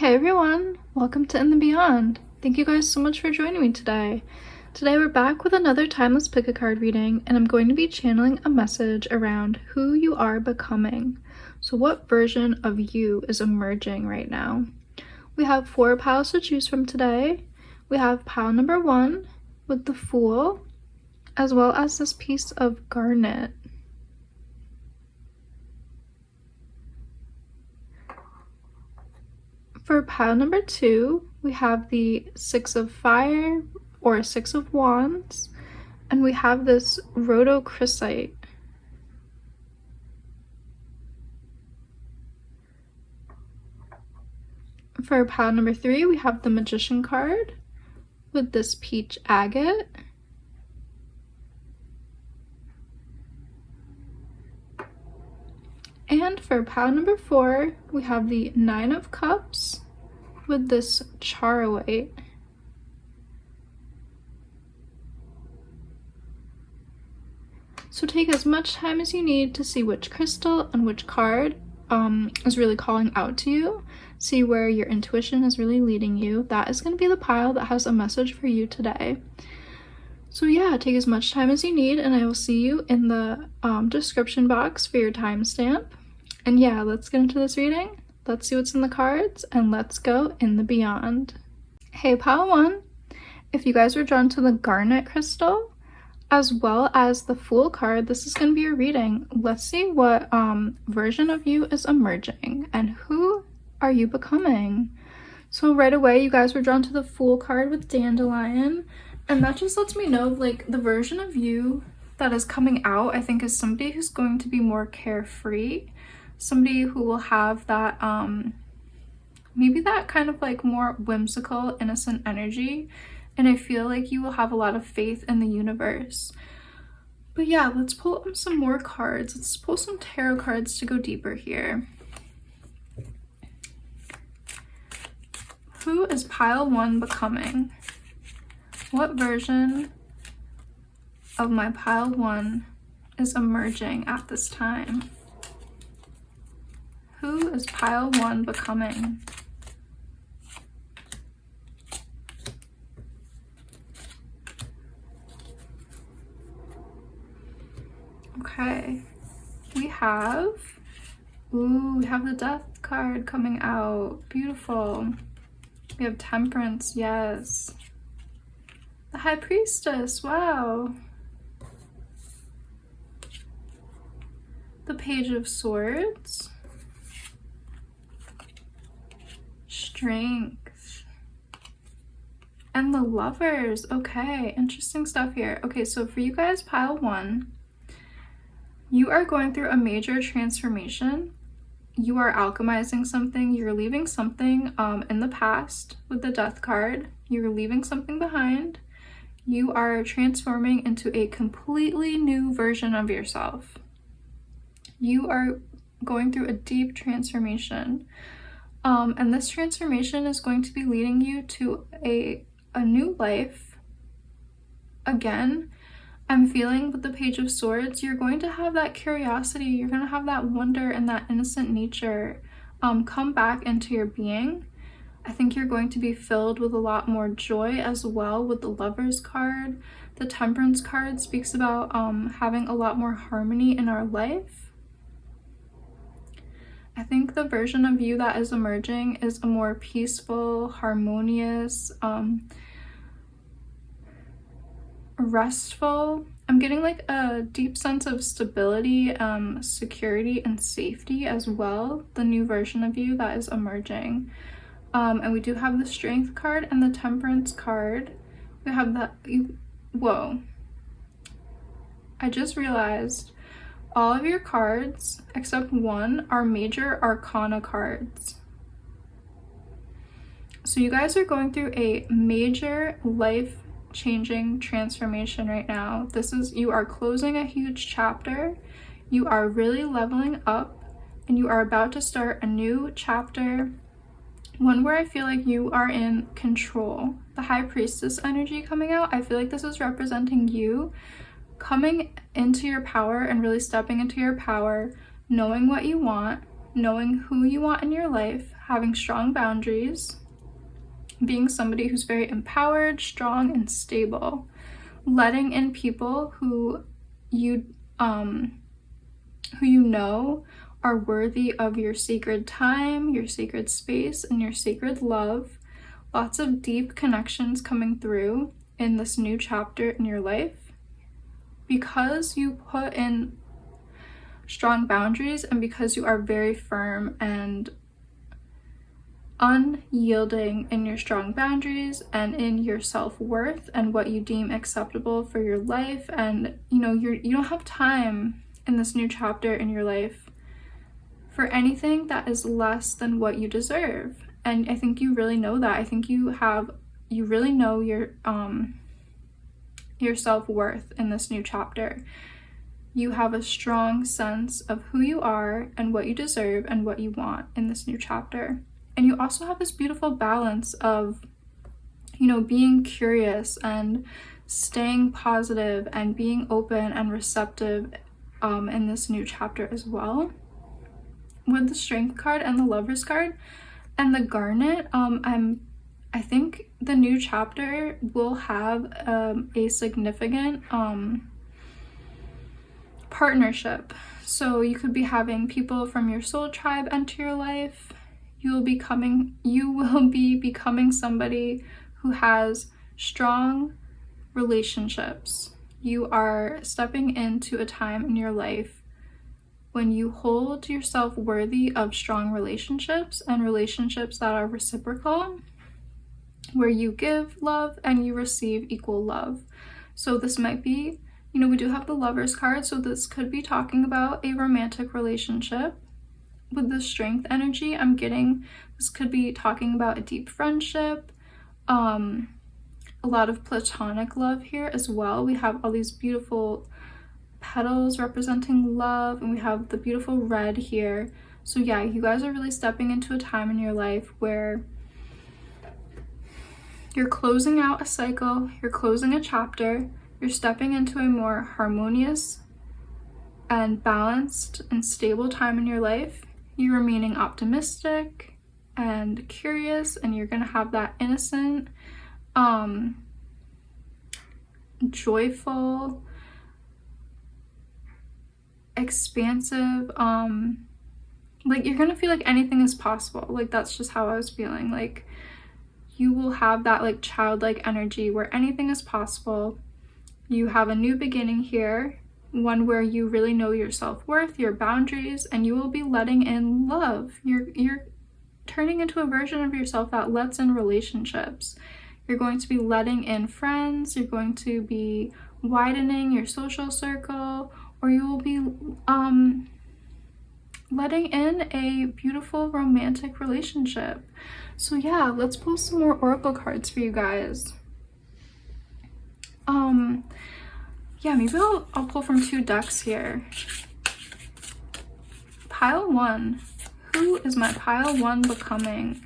Hey everyone, welcome to In the Beyond. Thank you guys so much for joining me today. Today we're back with another timeless pick a card reading, and I'm going to be channeling a message around who you are becoming. So what version of you is emerging right now? We have 4 piles to choose from today. We have pile number 1 with the Fool, as well as this piece of garnet. For pile number 2, we have the 6 of Fire or 6 of Wands, and we have this rhodochrosite. For pile number 3, we have the Magician card with this peach agate. And for pile number 4, we have the 9 of Cups with this charoite. So take as much time as you need to see which crystal and which card is really calling out to you. See where your intuition is really leading you. That is going to be the pile that has a message for you today. So yeah, take as much time as you need, and I will see you in the description box for your timestamp. And yeah, let's get into this reading. Let's see what's in the cards, and let's go in the beyond. Hey, pile 1, if you guys were drawn to the garnet crystal, as well as the Fool card, this is going to be your reading. Let's see what version of you is emerging, and who are you becoming? So right away, you guys were drawn to the Fool card with dandelion, and that just lets me know, like, the version of you that is coming out, I think, is somebody who's going to be more carefree. Somebody who will have that, maybe that kind of like more whimsical, innocent energy. And I feel like you will have a lot of faith in the universe. But yeah, let's pull up some more cards. Let's pull some tarot cards to go deeper here. Who is pile 1 becoming? What version of my pile 1 is emerging at this time? Who is pile 1 becoming? Okay, we have the Death card coming out. Beautiful. We have Temperance, yes. The High Priestess, wow. The Page of Swords. Strength. And the Lovers. Okay, interesting stuff here. Okay, so for you guys, pile 1, you are going through a major transformation. You are alchemizing something. You're leaving something in the past with the Death card. You're leaving something behind. You are transforming into a completely new version of yourself. You are going through a deep transformation. And this transformation is going to be leading you to a new life. Again, I'm feeling with the Page of Swords, you're going to have that curiosity, you're going to have that wonder and that innocent nature come back into your being. I think you're going to be filled with a lot more joy as well with the Lovers card. The Temperance card speaks about having a lot more harmony in our life. I think the version of you that is emerging is a more peaceful, harmonious, restful. I'm getting like a deep sense of stability, security, and safety as well. The new version of you that is emerging. And we do have the Strength card and the Temperance card. We have that. Whoa. I just realized all of your cards, except one, are major arcana cards. So you guys are going through a major life-changing transformation right now. You are closing a huge chapter. You are really leveling up, and you are about to start a new chapter. One where I feel like you are in control. The High Priestess energy coming out, I feel like this is representing you coming into your power and really stepping into your power, knowing what you want, knowing who you want in your life, having strong boundaries, being somebody who's very empowered, strong, and stable, letting in people who you know are worthy of your sacred time, your sacred space, and your sacred love. Lots of deep connections coming through in this new chapter in your life because you put in strong boundaries and because you are very firm and unyielding in your strong boundaries and in your self-worth and what you deem acceptable for your life. And you don't have time in this new chapter in your life for anything that is less than what you deserve. And I think you really know that. I think you really know your self-worth in this new chapter. You have a strong sense of who you are and what you deserve and what you want in this new chapter. And you also have this beautiful balance of, being curious and staying positive and being open and receptive in this new chapter as well. With the Strength card and the Lovers card and the Garnet, I think the new chapter will have a significant partnership. So you could be having people from your soul tribe enter your life. You will be becoming somebody who has strong relationships. You are stepping into a time in your life when you hold yourself worthy of strong relationships and relationships that are reciprocal, where you give love and you receive equal love. So this might be, we do have the Lovers card, so this could be talking about a romantic relationship. With the Strength energy, I'm getting this could be talking about a deep friendship, a lot of platonic love here as well. We have all these beautiful petals representing love, and we have the beautiful red here. So yeah, you guys are really stepping into a time in your life where you're closing out a cycle, you're closing a chapter, you're stepping into a more harmonious and balanced and stable time in your life. You're remaining optimistic and curious, and you're gonna have that innocent, joyful, expansive, like you're gonna feel like anything is possible. Like that's just how I was feeling. Like you will have that like childlike energy where anything is possible. You have a new beginning here, one where you really know your self-worth, your boundaries, and you will be letting in love. You're turning into a version of yourself that lets in relationships. You're going to be letting in friends, you're going to be widening your social circle, or you will be letting in a beautiful romantic relationship. So yeah, let's pull some more oracle cards for you guys. Yeah, maybe I'll pull from 2 decks here. Pile 1. Who is my pile 1 becoming?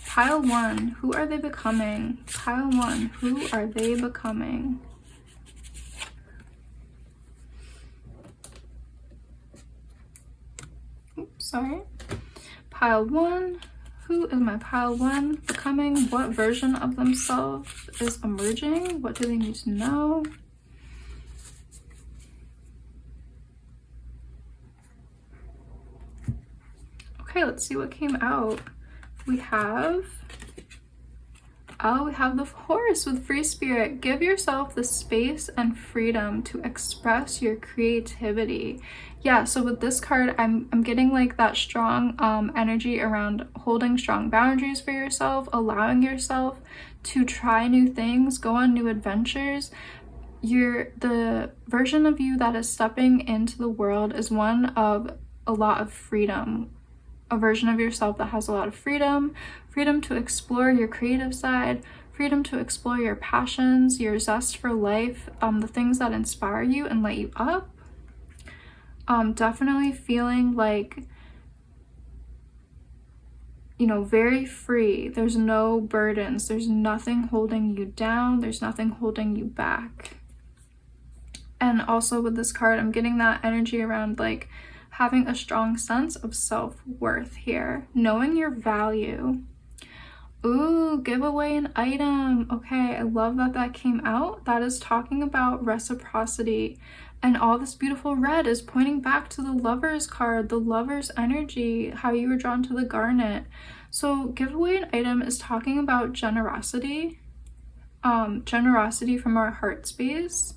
Pile 1. Who are they becoming? Pile 1. Who are they becoming? Oops, sorry. Pile 1. Who is my pile 1 becoming? What version of themselves is emerging? What do they need to know? Okay, let's see what came out. We have the Horse with Free Spirit. Give yourself the space and freedom to express your creativity. Yeah, so with this card, I'm getting like that strong energy around holding strong boundaries for yourself, allowing yourself to try new things, go on new adventures. The version of you that is stepping into the world is one of a lot of freedom. A version of yourself that has a lot of freedom to explore your creative side, freedom to explore your passions, your zest for life, the things that inspire you and light you up. Definitely feeling like, very free. There's no burdens. There's nothing holding you down. There's nothing holding you back. And also with this card, I'm getting that energy around like having a strong sense of self-worth here, knowing your value. Ooh, give away an item. Okay, I love that that came out. That is talking about reciprocity. And all this beautiful red is pointing back to the Lover's card, the Lover's energy, how you were drawn to the garnet. So give away an item is talking about generosity, generosity from our heart space,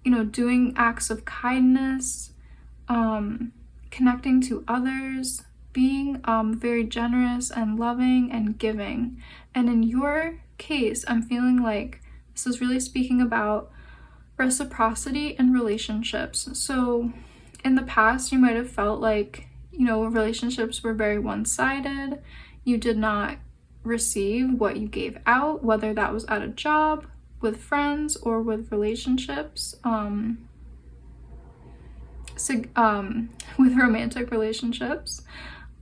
you know, doing acts of kindness, connecting to others, being very generous and loving and giving. And in your case, I'm feeling like this is really speaking about reciprocity in relationships. So in the past, you might have felt like, you know, relationships were very one-sided. You did not receive what you gave out, whether that was at a job, with friends, or with relationships, with romantic relationships.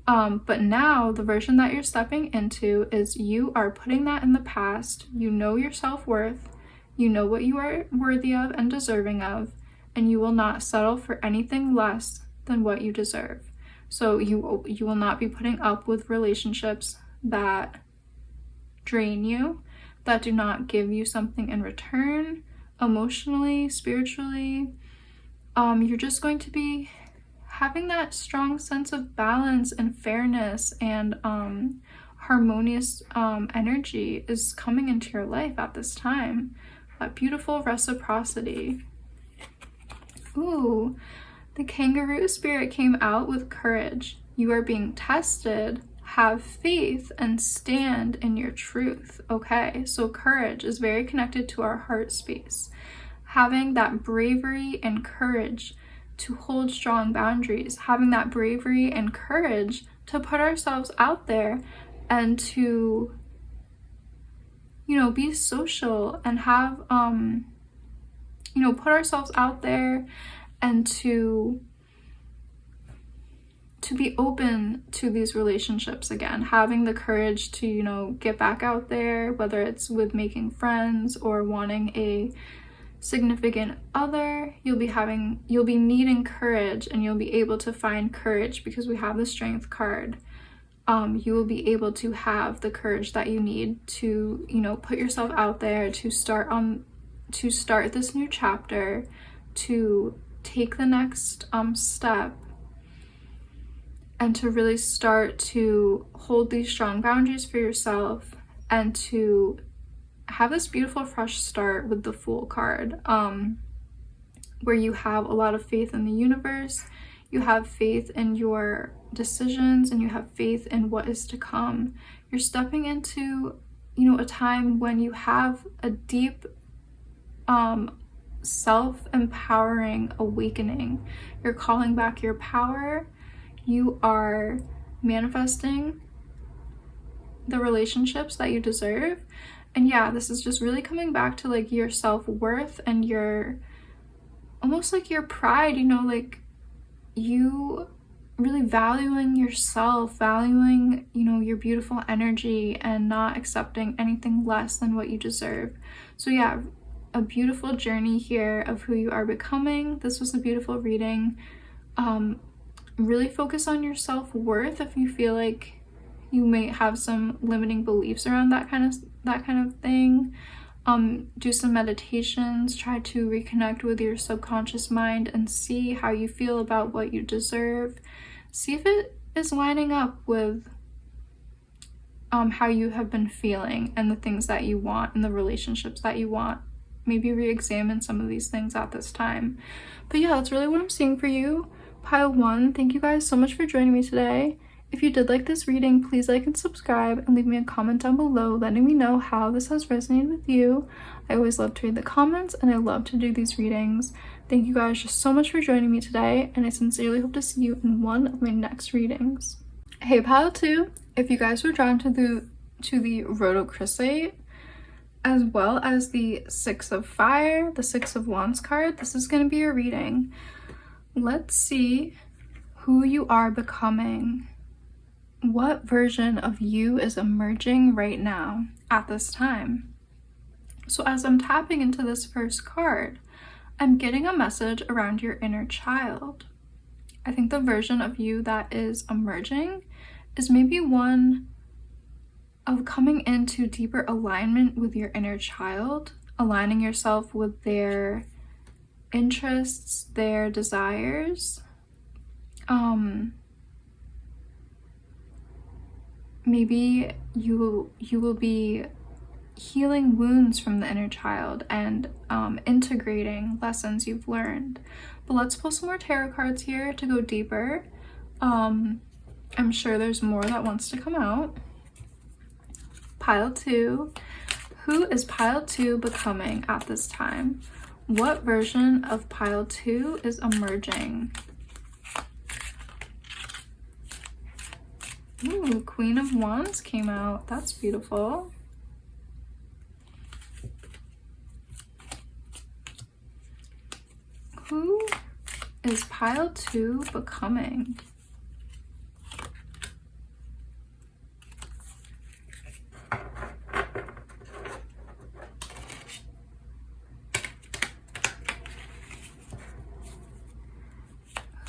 But now the version that you're stepping into is you are putting that in the past. You know your self-worth. You know what you are worthy of and deserving of, and you will not settle for anything less than what you deserve. So you will not be putting up with relationships that drain you, that do not give you something in return, emotionally, spiritually. You're just going to be having that strong sense of balance and fairness, and harmonious energy is coming into your life at this time. That beautiful reciprocity. Ooh, the kangaroo spirit came out with courage. You are being tested. Have faith and stand in your truth. Okay, so courage is very connected to our heart space. Having that bravery and courage to hold strong boundaries, having that bravery and courage to put ourselves out there and to, you know, be social and have, you know, put ourselves out there and to be open to these relationships again, having the courage to, you know, get back out there, whether it's with making friends or wanting a significant other. You'll be needing courage, and you'll be able to find courage because we have the Strength card. You will be able to have the courage that you need to, you know, put yourself out there, to start this new chapter, to take the next step, and to really start to hold these strong boundaries for yourself, and to have this beautiful fresh start with the Fool card, where you have a lot of faith in the universe, you have faith in your decisions, and you have faith in what is to come. You're stepping into, you know, a time when you have a deep self-empowering awakening. You're calling back your power. You are manifesting the relationships that you deserve. And yeah, this is just really coming back to like your self-worth and your, almost like your pride, you know, like you really valuing yourself, valuing, you know, your beautiful energy, and not accepting anything less than what you deserve. So yeah, a beautiful journey here of who you are becoming. This was a beautiful reading. Really focus on your self-worth if you feel like you may have some limiting beliefs around that kind of thing. Do some meditations, try to reconnect with your subconscious mind and see how you feel about what you deserve. See if it is lining up with how you have been feeling and the things that you want and the relationships that you want. Maybe re-examine some of these things at this time. But yeah, that's really what I'm seeing for you. Pile 1, thank you guys so much for joining me today. If you did like this reading, please like and subscribe, and leave me a comment down below letting me know how this has resonated with you. I always love to read the comments, and I love to do these readings. Thank you guys just so much for joining me today, and I sincerely hope to see you in one of my next readings. Hey Pile 2, if you guys were drawn to the rhodochrosite, as well as the Six of Fire, the Six of Wands card, this is going to be your reading. Let's see who you are becoming. What version of you is emerging right now at this time? So as I'm tapping into this first card, I'm getting a message around your inner child. I think the version of you that is emerging is maybe one of coming into deeper alignment with your inner child, aligning yourself with their interests, their desires. Maybe you will be healing wounds from the inner child and integrating lessons you've learned. But let's pull some more tarot cards here to go deeper. I'm sure there's more that wants to come out. Pile 2. Who is pile 2 becoming at this time? What version of pile 2 is emerging? Ooh, Queen of Wands came out. That's beautiful. Who is pile 2 becoming?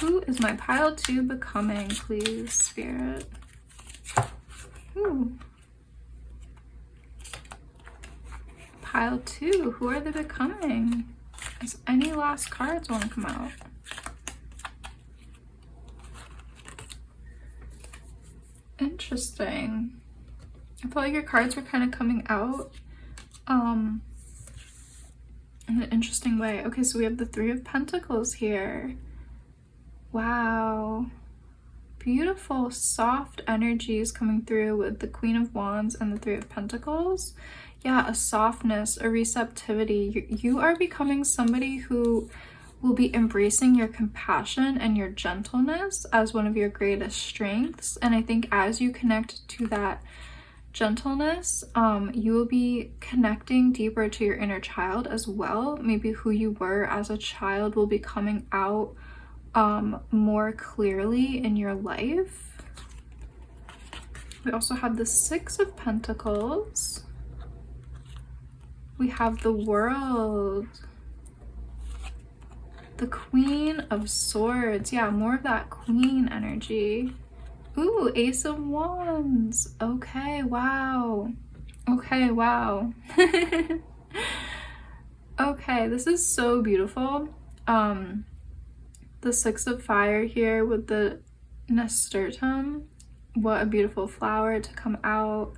Who is my pile 2 becoming, please, Spirit? Ooh. Pile 2, who are they becoming? Does any last cards want to come out? Interesting. I feel like your cards were kind of coming out in an interesting way. Okay, so we have the 3 of Pentacles here. Wow. Beautiful, soft energies coming through with the Queen of Wands and the 3 of Pentacles. Yeah, a softness, a receptivity. You are becoming somebody who will be embracing your compassion and your gentleness as one of your greatest strengths. And I think as you connect to that gentleness, you will be connecting deeper to your inner child as well. Maybe who you were as a child will be coming out more clearly in your life. We also have the 6 of Pentacles. We have the World. The Queen of Swords. Yeah, more of that queen energy. Ooh, Ace of Wands. Okay, wow. Okay, wow. Okay, this is so beautiful. The 6 of Fire here with the nasturtium. What a beautiful flower to come out.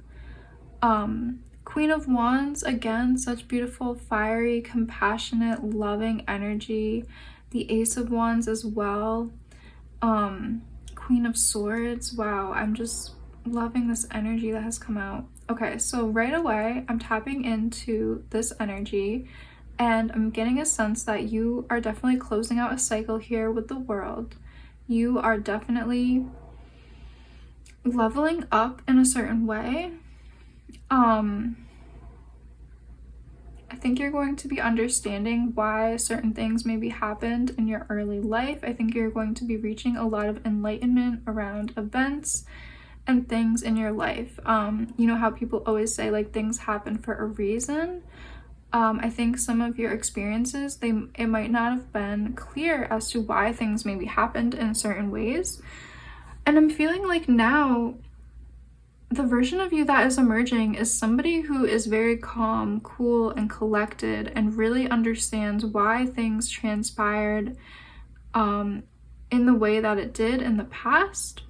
Queen of Wands, again, such beautiful, fiery, compassionate, loving energy. The Ace of Wands as well. Queen of Swords. Wow, I'm just loving this energy that has come out. Okay, so right away, I'm tapping into this energy. And I'm getting a sense that you are definitely closing out a cycle here with the World. You are definitely leveling up in a certain way. I think you're going to be understanding why certain things maybe happened in your early life. I think you're going to be reaching a lot of enlightenment around events and things in your life. You know how people always say, like, things happen for a reason? I think some of your experiences, it might not have been clear as to why things maybe happened in certain ways. And I'm feeling like now the version of you that is emerging is somebody who is very calm, cool, and collected and really understands why things transpired in the way that it did in the past.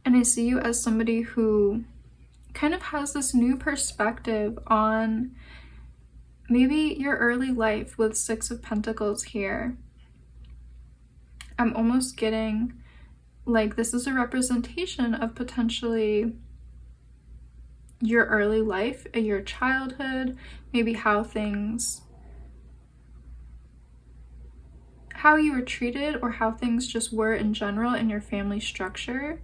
And I see you as somebody who kind of has this new perspective on maybe your early life with 6 of Pentacles here. I'm almost getting like this is a representation of potentially your early life, your childhood, maybe how you were treated or how things just were in general in your family structure.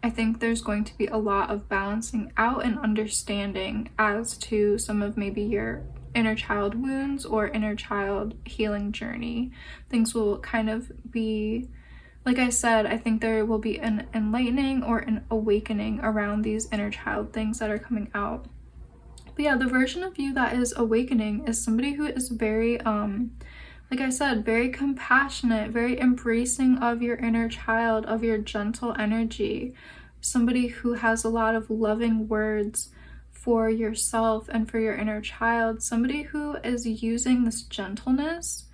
I think there's going to be a lot of balancing out and understanding as to some of maybe your inner child wounds or inner child healing journey. Things will kind of be, like I said, I think there will be an enlightening or an awakening around these inner child things that are coming out. But yeah, the version of you that is awakening is somebody who is very like I said, very compassionate, very embracing of your inner child, of your gentle energy. Somebody who has a lot of loving words for yourself and for your inner child. Somebody who is using this gentleness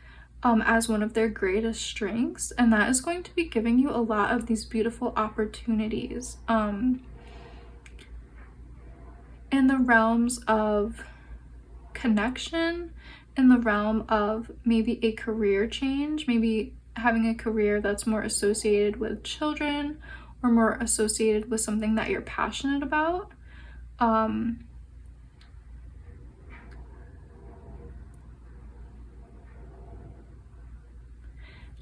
as one of their greatest strengths. And that is going to be giving you a lot of these beautiful opportunities in the realms of connection, in the realm of maybe a career change, maybe having a career that's more associated with children or more associated with something that you're passionate about.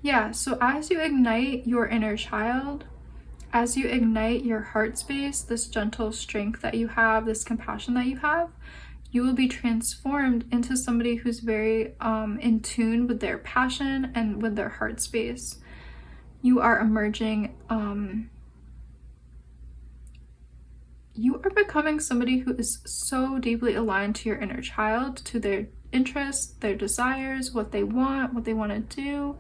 Yeah, so as you ignite your inner child, as you ignite your heart space, this gentle strength that you have, this compassion that you have, you will be transformed into somebody who's very in tune with their passion and with their heart space. You are emerging, you are becoming somebody who is so deeply aligned to your inner child, to their interests, their desires, what they want to do.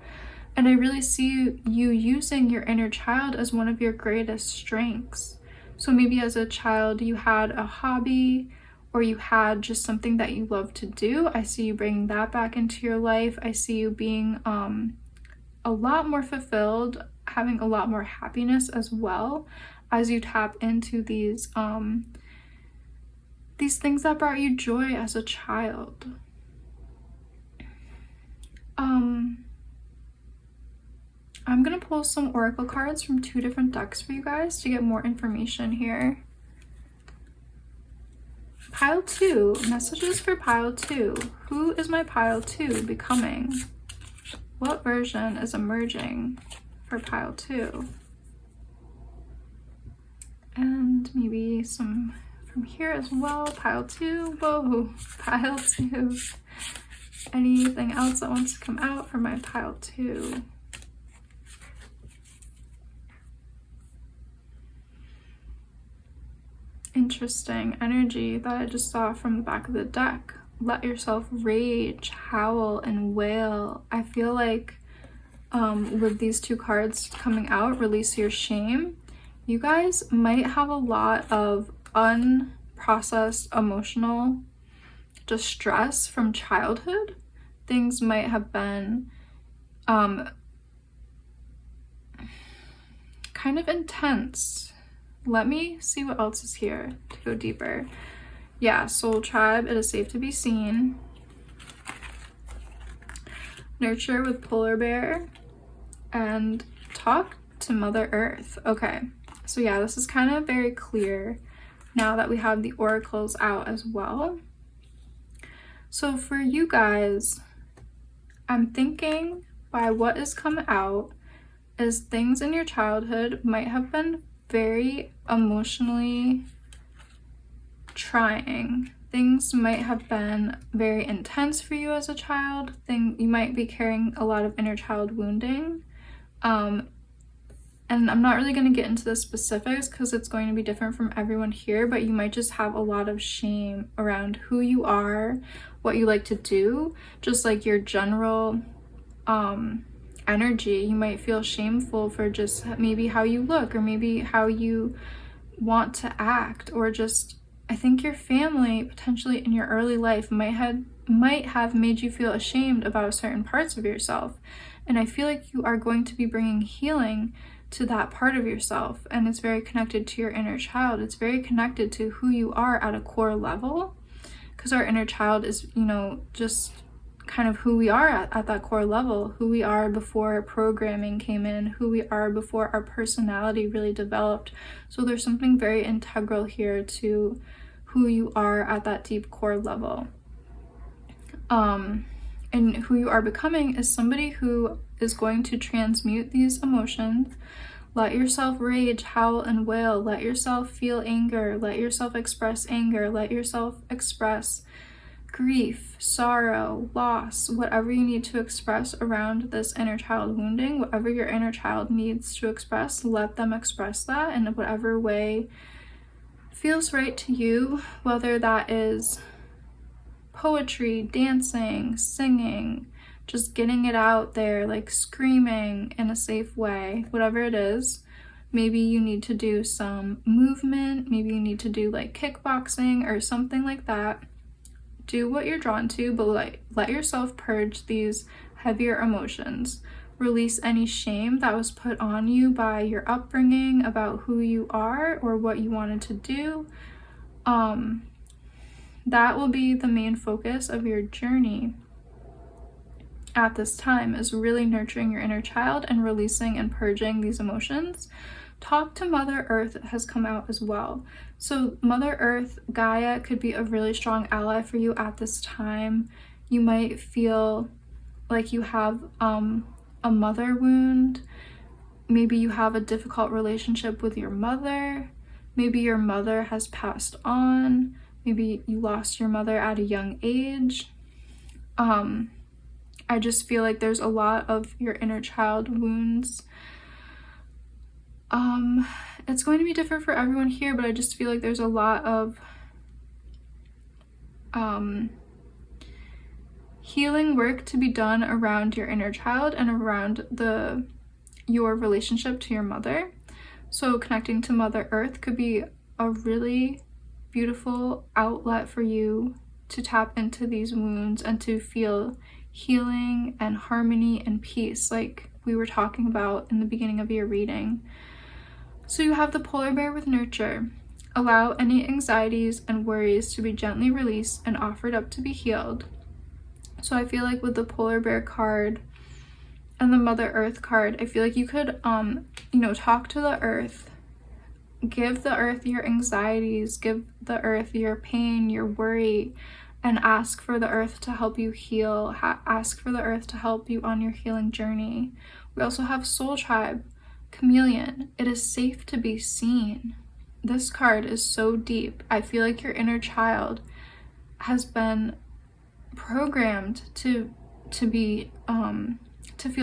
And I really see you using your inner child as one of your greatest strengths. So maybe as a child you had a hobby, or you had just something that you love to do. I see you bringing that back into your life. I see you being a lot more fulfilled, having a lot more happiness as well as you tap into these things that brought you joy as a child. I'm gonna pull some oracle cards from 2 different decks for you guys to get more information here. Pile 2, messages for pile 2. Who is my pile 2 becoming? What version is emerging for pile 2? And maybe some from here as well. Pile 2, whoa, pile 2. Anything else that wants to come out for my pile 2? Interesting energy that I just saw from the back of the deck. Let yourself rage, howl, and wail. I feel like with these 2 cards coming out, release your shame, you guys might have a lot of unprocessed emotional distress from childhood. Things might have been kind of intense. Let me see what else is here to go deeper. Yeah, soul tribe, it is safe to be seen. Nurture with polar bear, and talk to Mother Earth. Okay, so yeah, this is kind of very clear now that we have the oracles out as well. So for you guys, I'm thinking by what is coming out is things in your childhood might have been very emotionally trying. Things might have been very intense for you as a child. You might be carrying a lot of inner child wounding. And I'm not really going to get into the specifics because it's going to be different from everyone here, but you might just have a lot of shame around who you are, what you like to do, just like your general energy. You might feel shameful for just maybe how you look, or maybe how you want to act, or just, I think your family potentially in your early life might have made you feel ashamed about certain parts of yourself. And I feel like you are going to be bringing healing to that part of yourself, and it's very connected to your inner child. It's very connected to who you are at a core level, because our inner child is, you know, just kind of who we are at that core level, who we are before programming came in, who we are before our personality really developed. So there's something very integral here to who you are at that deep core level. And who you are becoming is somebody who is going to transmute these emotions. Let yourself rage, howl, and wail. Let yourself feel anger. Let yourself express anger. Let yourself express grief, sorrow, loss, whatever you need to express around this inner child wounding, whatever your inner child needs to express, let them express that in whatever way feels right to you, whether that is poetry, dancing, singing, just getting it out there, like screaming in a safe way, whatever it is. Maybe you need to do some movement, maybe you need to do like kickboxing or something like that. Do what you're drawn to, but like let yourself purge these heavier emotions. Release any shame that was put on you by your upbringing about who you are or what you wanted to do. That will be the main focus of your journey at this time, is really nurturing your inner child and releasing and purging these emotions. Talk to Mother Earth has come out as well. So Mother Earth, Gaia, could be a really strong ally for you at this time. You might feel like you have a mother wound. Maybe you have a difficult relationship with your mother. Maybe your mother has passed on. Maybe you lost your mother at a young age. I just feel like there's a lot of your inner child wounds. It's going to be different for everyone here, but I just feel like there's a lot of healing work to be done around your inner child and around your relationship to your mother. So connecting to Mother Earth could be a really beautiful outlet for you to tap into these wounds and to feel healing and harmony and peace, like we were talking about in the beginning of your reading. So you have the Polar Bear with Nurture. Allow any anxieties and worries to be gently released and offered up to be healed. So I feel like with the Polar Bear card and the Mother Earth card, I feel like you could, talk to the Earth. Give the Earth your anxieties, give the Earth your pain, your worry, and ask for the Earth to help you heal. Ask for the Earth to help you on your healing journey. We also have Soul Tribe. Chameleon, it is safe to be seen. This card is so deep. I feel like your inner child has been programmed to feel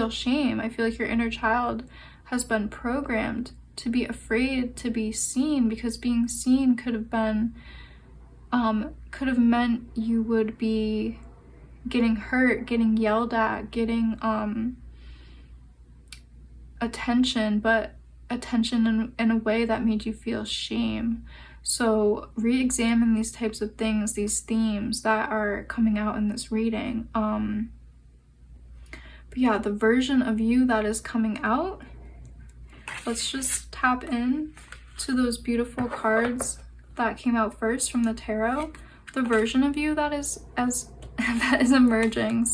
shame. I feel like your inner child has been programmed to be afraid to be seen, because being seen could have meant you would be getting hurt, getting yelled at, getting attention, but attention in a way that made you feel shame. So re-examine these types of things, these themes that are coming out in this reading. But yeah, the version of you that is coming out, let's just tap in to those beautiful cards that came out first from the tarot. The version of you that is emerging,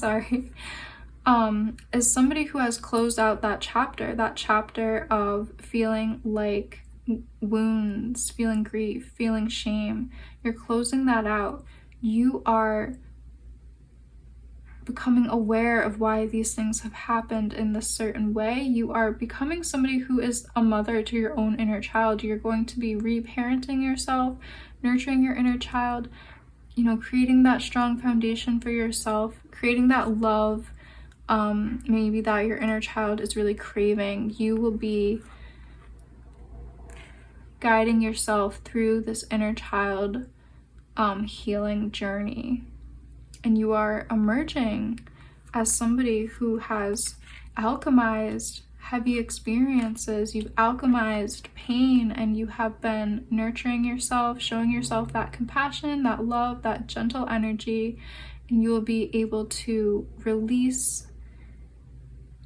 is somebody who has closed out that chapter of feeling like wounds, feeling grief, feeling shame. You're closing that out. You are becoming aware of why these things have happened in this certain way. You are becoming somebody who is a mother to your own inner child. You're going to be reparenting yourself, nurturing your inner child, creating that strong foundation for yourself, creating that love maybe that your inner child is really craving. You will be guiding yourself through this inner child healing journey, and you are emerging as somebody who has alchemized heavy experiences. You've alchemized pain, and you have been nurturing yourself, showing yourself that compassion, that love, that gentle energy, and you will be able to release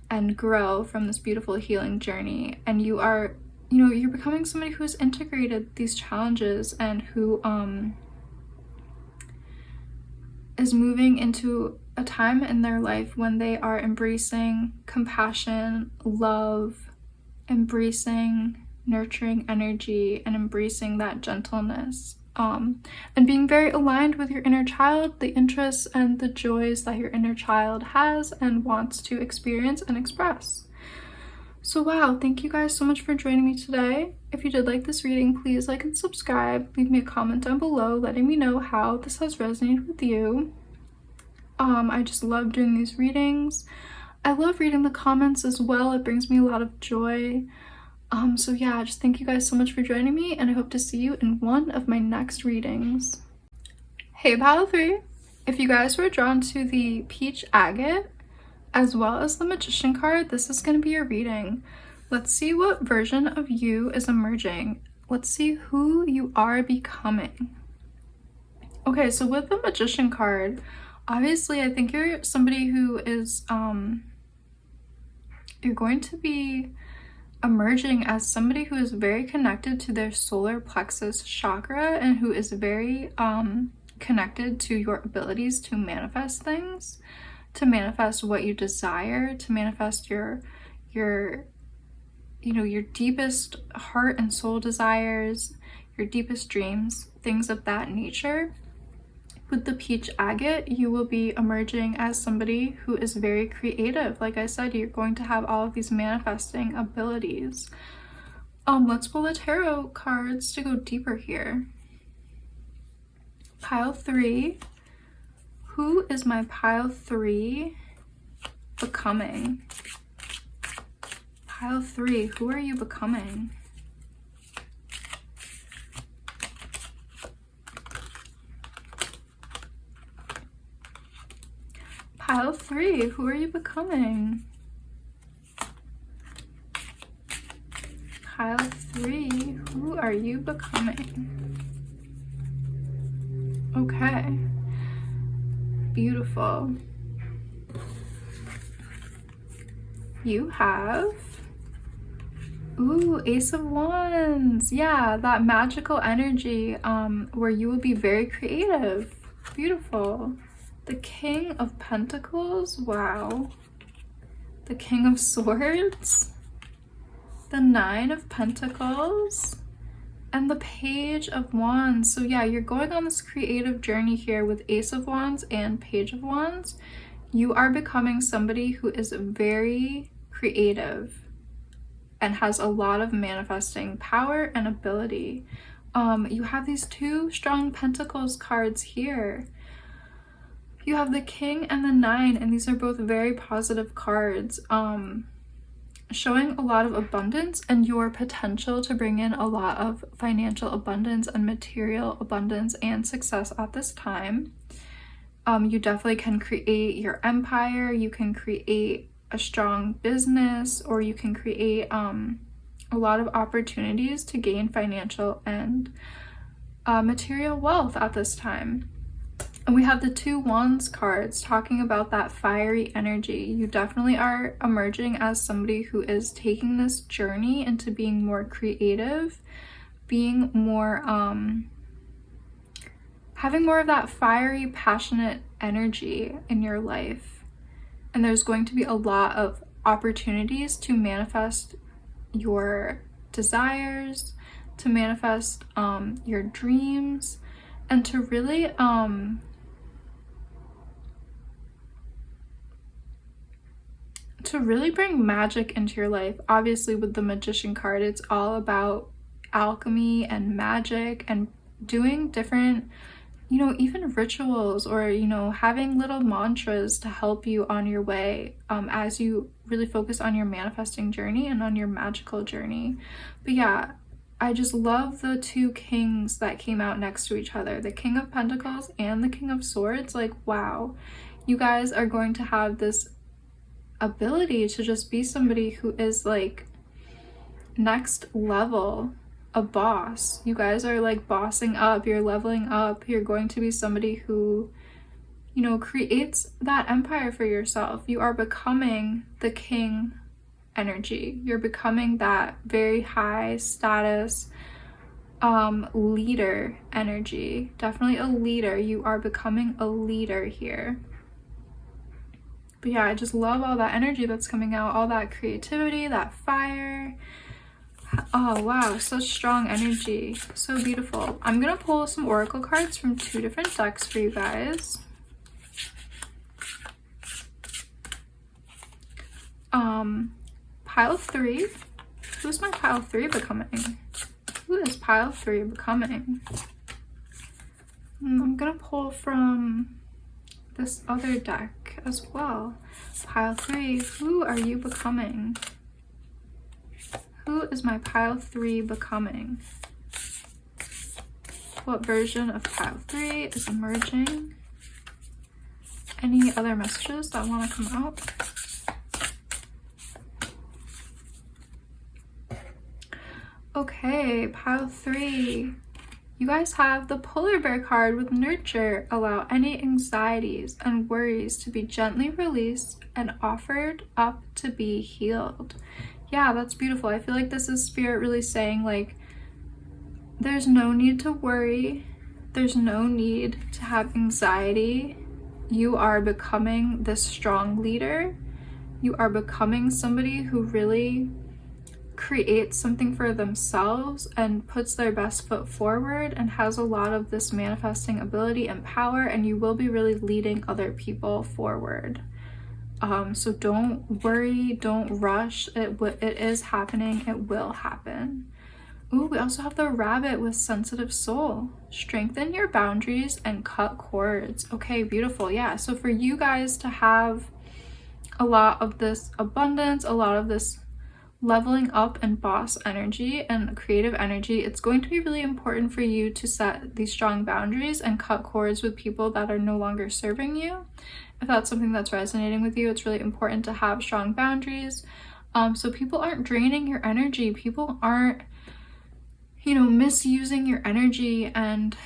and grow from this beautiful healing journey. And you are, you're becoming somebody who's integrated these challenges and who is moving into a time in their life when they are embracing compassion, love, embracing nurturing energy, and embracing that gentleness. And being very aligned with your inner child, the interests and the joys that your inner child has and wants to experience and express. So wow, thank you guys so much for joining me today. If you did like this reading, please like and subscribe. Leave me a comment down below letting me know how this has resonated with you. I just love doing these readings. I love reading the comments as well. It brings me a lot of joy. So yeah, just thank you guys so much for joining me, and I hope to see you in one of my next readings. Hey Pile 3! If you guys were drawn to the Peach Agate, as well as the Magician card, this is going to be your reading. Let's see what version of you is emerging. Let's see who you are becoming. Okay, so with the Magician card, obviously I think you're somebody who is, you're going to be emerging as somebody who is very connected to their solar plexus chakra and who is very connected to your abilities to manifest things, to manifest what you desire, to manifest your you know, your deepest heart and soul desires, your deepest dreams, things of that nature. With the peach agate, you will be emerging as somebody who is very creative. Like I said, you're going to have all of these manifesting abilities. Let's pull the tarot cards to go deeper here. Pile 3. Who is my pile 3 becoming? Pile 3, who are you becoming? Pile 3, who are you becoming? Pile 3, who are you becoming? Okay. Beautiful. You have, ooh, Ace of Wands. Yeah, that magical energy where you will be very creative. Beautiful. The King of Pentacles. Wow. The King of Swords. The Nine of Pentacles. And the Page of Wands. So yeah, you're going on this creative journey here with Ace of Wands and Page of Wands. You are becoming somebody who is very creative and has a lot of manifesting power and ability. You have these two strong Pentacles cards here. You have the King and the Nine, and these are both very positive cards, showing a lot of abundance and your potential to bring in a lot of financial abundance and material abundance and success at this time. You definitely can create your empire, you can create a strong business, or you can create a lot of opportunities to gain financial and material wealth at this time. And we have the Two Wands cards talking about that fiery energy. You definitely are emerging as somebody who is taking this journey into being more creative, being more, having more of that fiery, passionate energy in your life. And there's going to be a lot of opportunities to manifest your desires, to manifest your dreams, and to really bring magic into your life. Obviously with the Magician card, it's all about alchemy and magic and doing different, you know, even rituals, or, you know, having little mantras to help you on your way as you really focus on your manifesting journey and on your magical journey. But yeah, I just love the two kings that came out next to each other, the King of Pentacles and the King of Swords. Like, wow, you guys are going to have this ability to just be somebody who is like next level, a boss. You guys are like bossing up, you're leveling up, you're going to be somebody who, you know, creates that empire for yourself. You are becoming the king energy. You're becoming that very high status leader energy. Definitely a leader. You are becoming a leader here. But yeah, I just love all that energy that's coming out, all that creativity, that fire. Oh wow, such strong energy, so beautiful. I'm gonna pull some oracle cards from two different decks for you guys. Pile 3. Who's my pile 3 becoming? Who is pile 3 becoming? I'm gonna pull from this other deck as well. Pile 3, who are you becoming? Who is my pile 3 becoming? What version of pile 3 is emerging? Any other messages that want to come out? Okay, pile 3. You guys have the polar bear card with nurture. Allow any anxieties and worries to be gently released and offered up to be healed. Yeah, that's beautiful. I feel like this is spirit really saying, like, there's no need to worry. There's no need to have anxiety. You are becoming this strong leader. You are becoming somebody who really creates something for themselves and puts their best foot forward and has a lot of this manifesting ability and power, and you will be really leading other people forward. So don't worry, don't rush. It is happening. It will happen. Ooh, we also have the rabbit with sensitive soul. Strengthen your boundaries and cut cords. Okay, beautiful. Yeah, so for you guys to have a lot of this abundance, a lot of this leveling up and boss energy and creative energy, it's going to be really important for you to set these strong boundaries and cut cords with people that are no longer serving you. If that's something that's resonating with you, it's really important to have strong boundaries. So people aren't draining your energy. People aren't, misusing your energy, and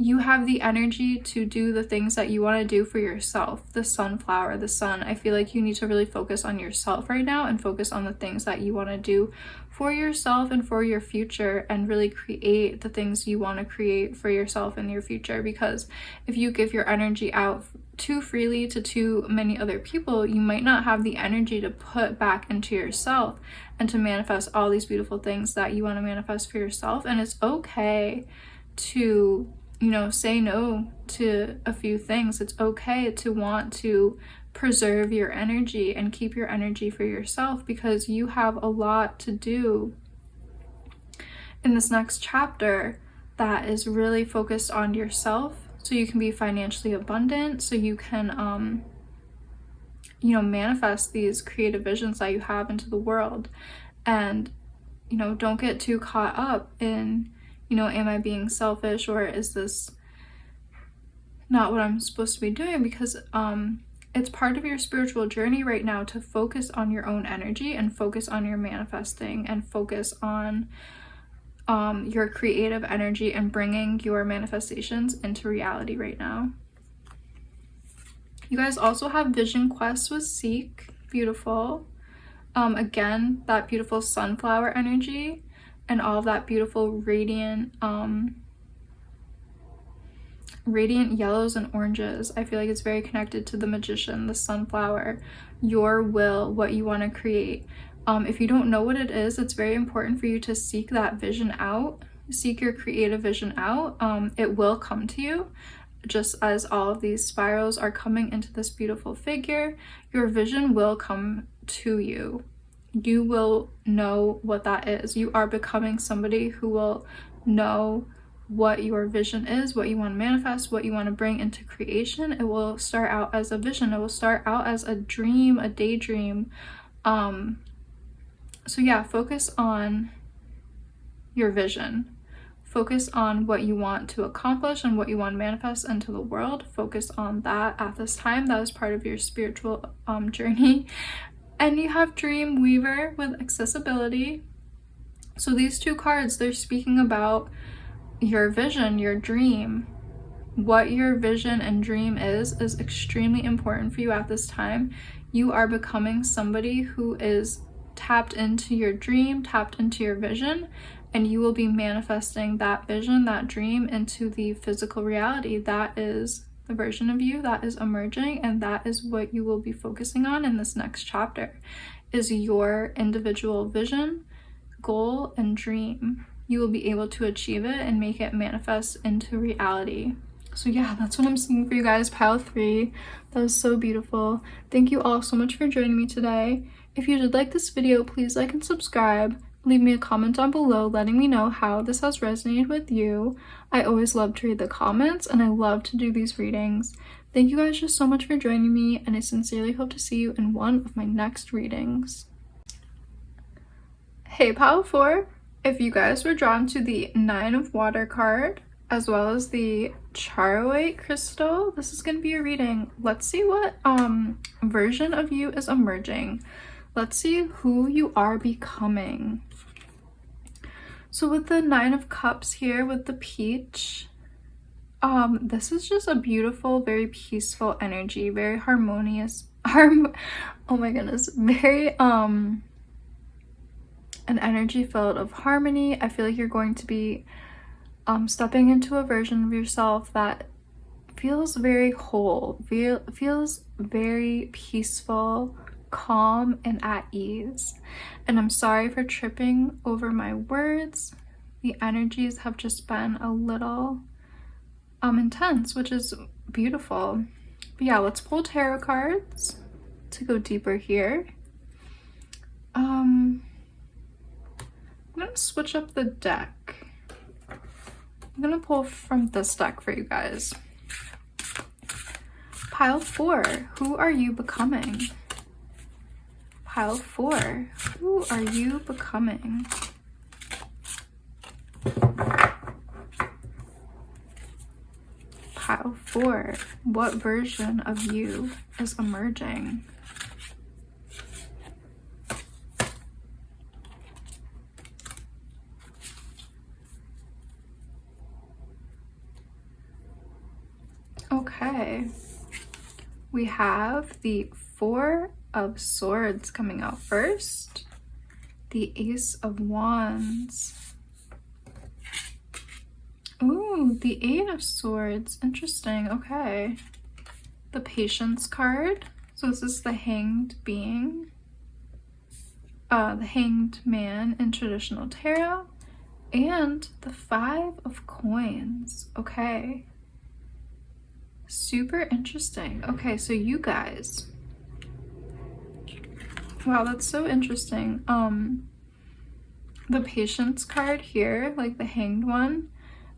you have the energy to do the things that you want to do for yourself. The sunflower, the sun. I feel like you need to really focus on yourself right now and focus on the things that you want to do for yourself and for your future, and really create the things you want to create for yourself in your future. Because if you give your energy out too freely to too many other people, you might not have the energy to put back into yourself and to manifest all these beautiful things that you want to manifest for yourself. And it's okay to say no to a few things. It's okay to want to preserve your energy and keep your energy for yourself, because you have a lot to do in this next chapter that is really focused on yourself, so you can be financially abundant, so you can manifest these creative visions that you have into the world. And don't get too caught up in am I being selfish, or is this not what I'm supposed to be doing? Because it's part of your spiritual journey right now to focus on your own energy and focus on your manifesting and focus on your creative energy and bringing your manifestations into reality right now. You guys also have vision quests with Seek. Beautiful. Again, that beautiful sunflower energy and all of that beautiful radiant yellows and oranges. I feel like it's very connected to the magician, the sunflower, your will, what you want to create. If you don't know what it is, it's very important for you to seek that vision out, seek your creative vision out. It will come to you, just as all of these spirals are coming into this beautiful figure. Your vision will come to you. You will know what that is. You are becoming somebody who will know what your vision is, what you want to manifest, what you want to bring into creation. It will start out as a vision. It will start out as a dream, a daydream. So yeah, focus on your vision. Focus on what you want to accomplish and what you want to manifest into the world. Focus on that at this time. That is part of your spiritual journey. And you have Dream Weaver with accessibility. So these two cards, they're speaking about your vision, your dream. What your vision and dream is extremely important for you at this time. You are becoming somebody who is tapped into your dream, tapped into your vision, and you will be manifesting that vision, that dream into the physical reality. That is the version of you that is emerging, and that is what you will be focusing on in this next chapter, is your individual vision, goal, and dream. You will be able to achieve it and make it manifest into reality. So yeah, that's what I'm seeing for you guys, pile 3. That was so beautiful. Thank you all so much for joining me today. If you did like this video, please like and subscribe. Leave me a comment down below letting me know how this has resonated with you. I always love to read the comments, and I love to do these readings. Thank you guys just so much for joining me, and I sincerely hope to see you in one of my next readings. Hey pile 4, if you guys were drawn to the 9 of Water card, as well as the Charoite crystal, this is going to be a reading. Let's see what version of you is emerging. Let's see who you are becoming. So with the Nine of Cups here with the peach, this is just a beautiful, very peaceful energy, very harmonious. Oh my goodness, very an energy filled of harmony. I feel like you're going to be stepping into a version of yourself that feels very whole, feels very peaceful, calm, and at ease. And I'm sorry for tripping over my words. The energies have just been a little intense, which is beautiful. But yeah, let's pull tarot cards to go deeper here. I'm gonna switch up the deck. I'm gonna pull from this deck for you guys. Pile 4, who are you becoming? Pile 4, who are you becoming? Pile 4, what version of you is emerging? Okay, we have the Four of Swords coming out first, the Ace of Wands. Ooh, the Eight of Swords, interesting, okay. The Patience card, so this is the Hanged Being, the Hanged Man in traditional tarot, and the Five of Coins, okay. Super interesting. Okay, so you guys, wow, that's so interesting. The Patience card here, like the Hanged one,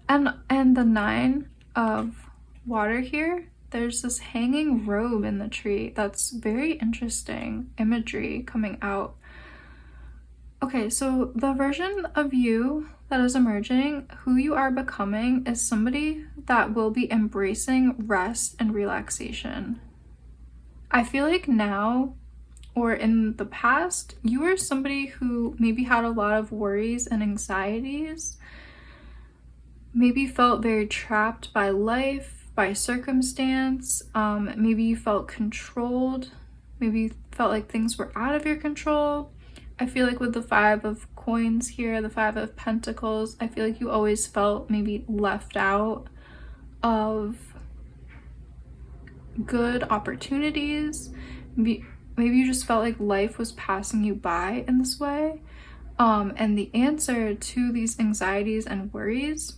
and the Nine of Water here, there's this hanging robe in the tree. That's very interesting imagery coming out. Okay, so the version of you that is emerging, who you are becoming, is somebody that will be embracing rest and relaxation. I feel like now, or in the past, you were somebody who maybe had a lot of worries and anxieties, maybe felt very trapped by life, by circumstance, maybe you felt controlled, maybe you felt like things were out of your control. I feel like with the Five of Coins here, the Five of Pentacles, I feel like you always felt maybe left out of good opportunities. Maybe you just felt like life was passing you by in this way. And the answer to these anxieties and worries,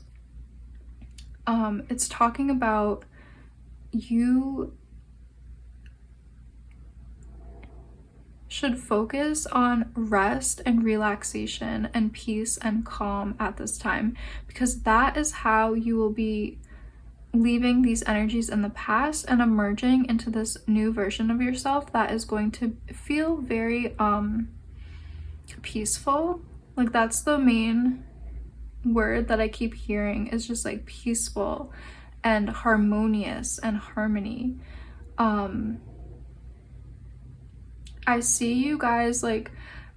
it's talking about you should focus on rest and relaxation and peace and calm at this time, because that is how you will be leaving these energies in the past and emerging into this new version of yourself that is going to feel very peaceful. Like, that's the main word that I keep hearing, is just like peaceful and harmonious and harmony. I see you guys like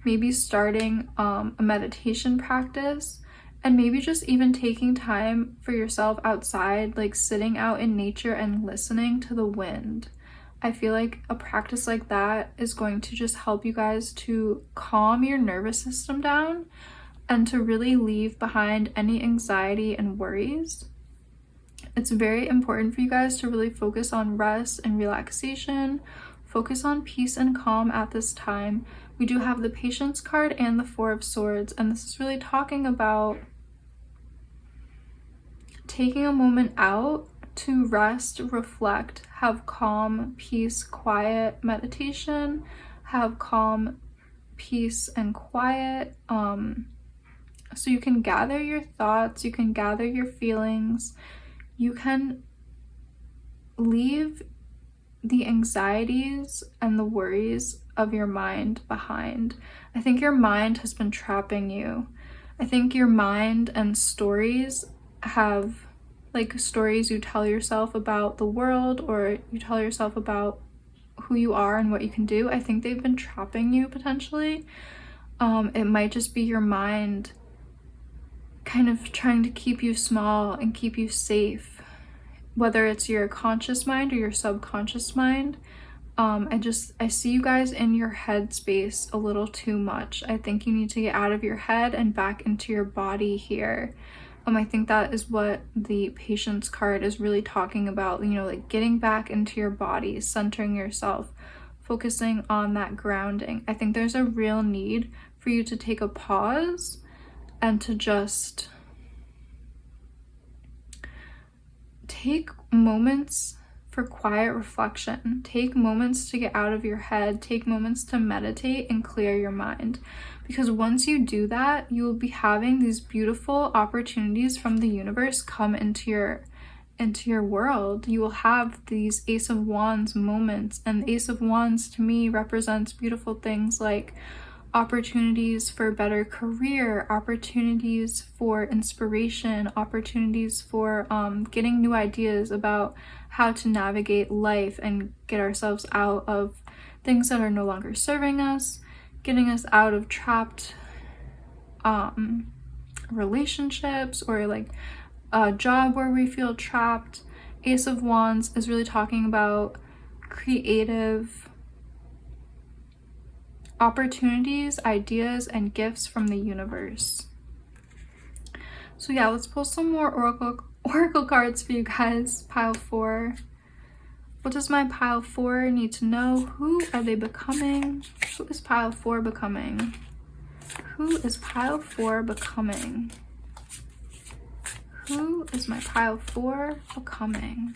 maybe starting a meditation practice, and maybe just even taking time for yourself outside, like sitting out in nature and listening to the wind. I feel like a practice like that is going to just help you guys to calm your nervous system down and to really leave behind any anxiety and worries. It's very important for you guys to really focus on rest and relaxation, focus on peace and calm at this time. We do have the Patience card and the Four of Swords, and this is really talking about taking a moment out to rest, reflect, have calm, peace, quiet meditation, have calm, peace, and quiet. So you can gather your thoughts, you can gather your feelings, you can leave the anxieties and the worries of your mind behind. I think your mind has been trapping you. I think your mind and stories have, like, stories you tell yourself about the world, or you tell yourself about who you are and what you can do. I think they've been trapping you potentially. It might just be your mind kind of trying to keep you small and keep you safe, whether it's your conscious mind or your subconscious mind. I see you guys in your head space a little too much. I think you need to get out of your head and back into your body here. I think that is what the Patience card is really talking about, you know, like getting back into your body, centering yourself, focusing on that grounding. I think there's a real need for you to take a pause and to just take moments for quiet reflection. Take moments to get out of your head, take moments to meditate and clear your mind. Because once you do that, you will be having these beautiful opportunities from the universe come into your world. You will have these Ace of Wands moments, and the Ace of Wands to me represents beautiful things like opportunities for a better career, opportunities for inspiration, opportunities for getting new ideas about how to navigate life and get ourselves out of things that are no longer serving us, getting us out of trapped relationships, or like a job where we feel trapped. Ace of Wands is really talking about creative opportunities, ideas, and gifts from the universe. So yeah, let's pull some more oracle cards for you guys. Pile 4. What does my pile 4 need to know? Who are they becoming? Who is pile 4 becoming? Who is pile 4 becoming? Who is my pile 4 becoming?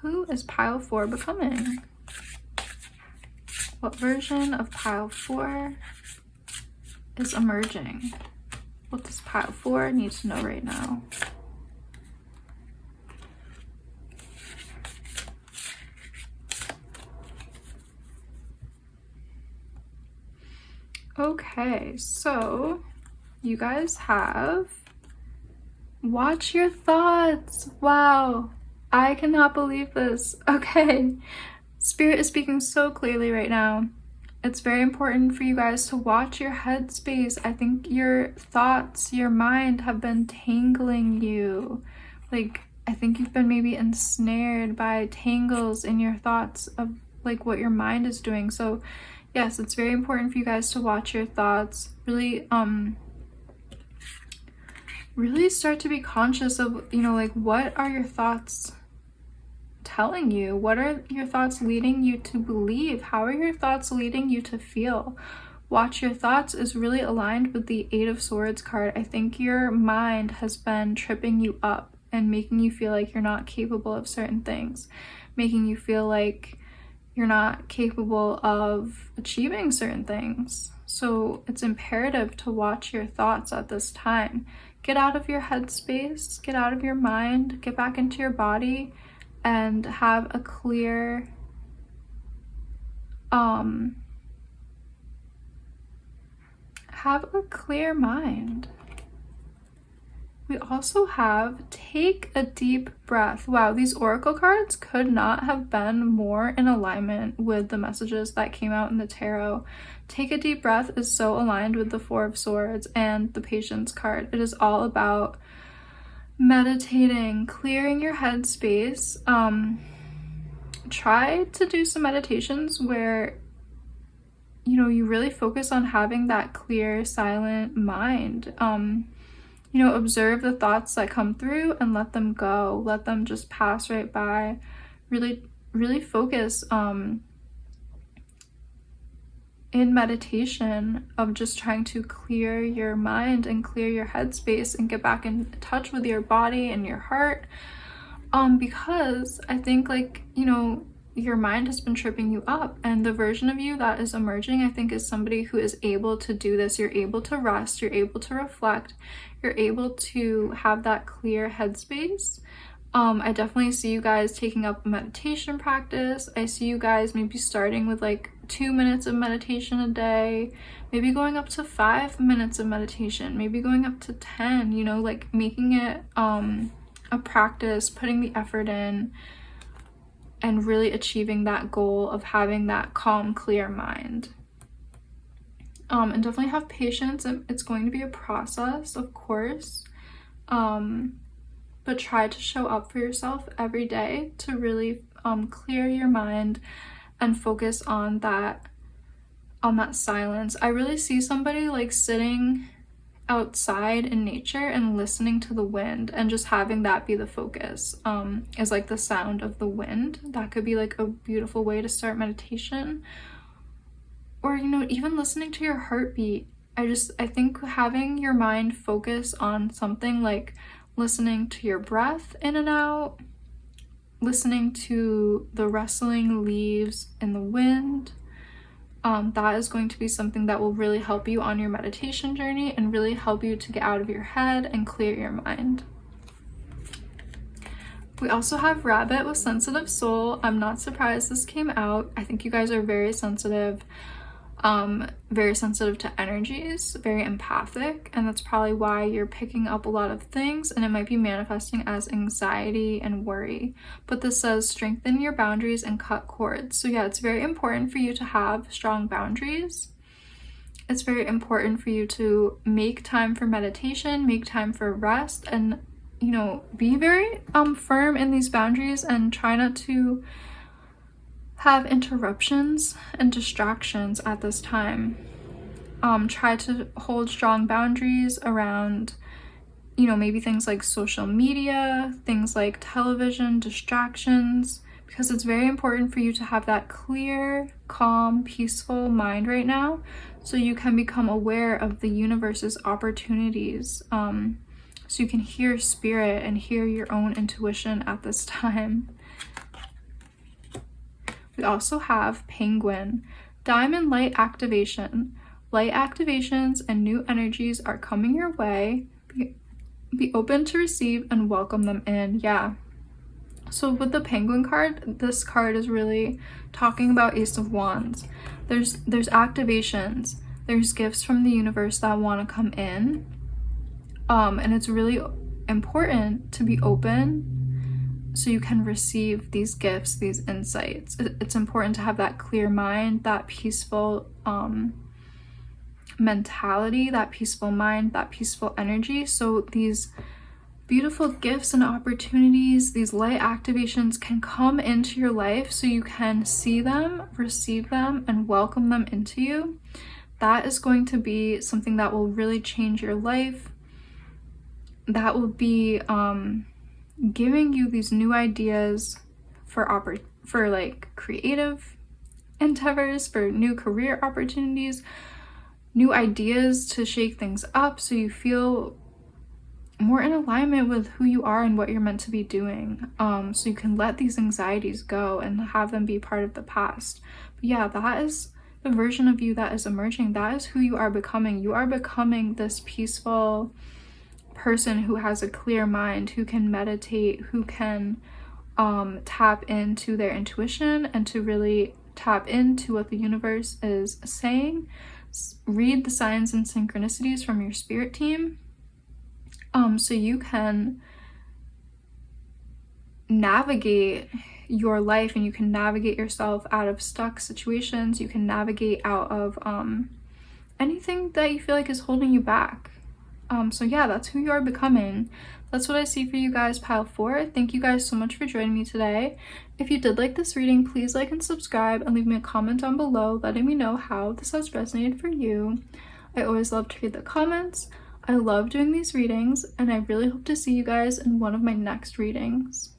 Who is pile 4 becoming? What version of pile 4 is emerging? What does pile 4 need to know right now? Okay, so you guys have watch your thoughts. Wow, I cannot believe this. Okay, Spirit is speaking so clearly right now. It's very important for you guys to watch your headspace. I think your thoughts, your mind have been tangling you. Like, I think you've been maybe ensnared by tangles in your thoughts of like what your mind is doing. So yes, it's very important for you guys to watch your thoughts. Really start to be conscious of, you know, like, what are your thoughts telling you? What are your thoughts leading you to believe? How are your thoughts leading you to feel? Watch your thoughts is really aligned with the 8 of Swords card. I think your mind has been tripping you up and making you feel like you're not capable of certain things, making you feel like you're not capable of achieving certain things. So it's imperative to watch your thoughts at this time. Get out of your headspace, get out of your mind, get back into your body, and have a clear mind. We also have take a deep breath. Wow, these oracle cards could not have been more in alignment with the messages that came out in the tarot. Take a deep breath is so aligned with the 4 of Swords and the Patience card. It is all about meditating, clearing your headspace. Try to do some meditations where, you know, you really focus on having that clear, silent mind. You know, observe the thoughts that come through and let them go. Let them just pass right by. Really focus in meditation of just trying to clear your mind and clear your headspace and get back in touch with your body and your heart. Because I think, like, you know, your mind has been tripping you up, and the version of you that is emerging, I think, is somebody who is able to do this. You're able to rest, you're able to reflect, you're able to have that clear headspace. I definitely see you guys taking up meditation practice. I see you guys maybe starting with like 2 minutes of meditation a day, maybe going up to 5 minutes of meditation, maybe going up to 10, you know, like making it a practice, putting the effort in, and really achieving that goal of having that calm, clear mind. And definitely have patience. It's going to be a process, of course. But try to show up for yourself every day to really clear your mind and focus on that silence. I really see somebody like sitting outside in nature and listening to the wind and just having that be the focus, is like the sound of the wind. That could be like a beautiful way to start meditation. Or, you know, even listening to your heartbeat. I think having your mind focus on something, like listening to your breath in and out, listening to the rustling leaves in the wind, that is going to be something that will really help you on your meditation journey and really help you to get out of your head and clear your mind. We also have Rabbit with Sensitive Soul. I'm not surprised this came out. I think you guys are very sensitive to energies, very empathic, and that's probably why you're picking up a lot of things, and it might be manifesting as anxiety and worry. But this says strengthen your boundaries and cut cords. So yeah, it's very important for you to have strong boundaries. It's very important for you to make time for meditation, make time for rest, and, you know, be very firm in these boundaries and try not to have interruptions and distractions at this time. Try to hold strong boundaries around, you know, maybe things like social media, things like television, distractions, because it's very important for you to have that clear, calm, peaceful mind right now, so you can become aware of the universe's opportunities, so you can hear spirit and hear your own intuition at this time. We also have Penguin, Diamond Light Activation. Light activations and new energies are coming your way. Be open to receive and welcome them in. Yeah. So with the Penguin card, this card is really talking about Ace of Wands. There's activations. There's gifts from the universe that want to come in. And it's really important to be open so you can receive these gifts, these insights. It's important to have that clear mind, that peaceful mentality, that peaceful mind, that peaceful energy. So these beautiful gifts and opportunities, these light activations can come into your life so you can see them, receive them, and welcome them into you. That is going to be something that will really change your life. That will be giving you these new ideas for like creative endeavors, for new career opportunities, new ideas to shake things up so you feel more in alignment with who you are and what you're meant to be doing, so you can let these anxieties go and have them be part of the past. But yeah, that is the version of you that is emerging. That is who you are becoming. You are becoming this peaceful person who has a clear mind, who can meditate, who can tap into their intuition and to really tap into what the universe is saying. Read the signs and synchronicities from your spirit team, so you can navigate your life and you can navigate yourself out of stuck situations. You can navigate out of anything that you feel like is holding you back. So yeah, that's who you are becoming. That's what I see for you guys, pile 4. Thank you guys so much for joining me today. If you did like this reading, please like and subscribe and leave me a comment down below letting me know how this has resonated for you. I always love to read the comments. I love doing these readings, and I really hope to see you guys in one of my next readings.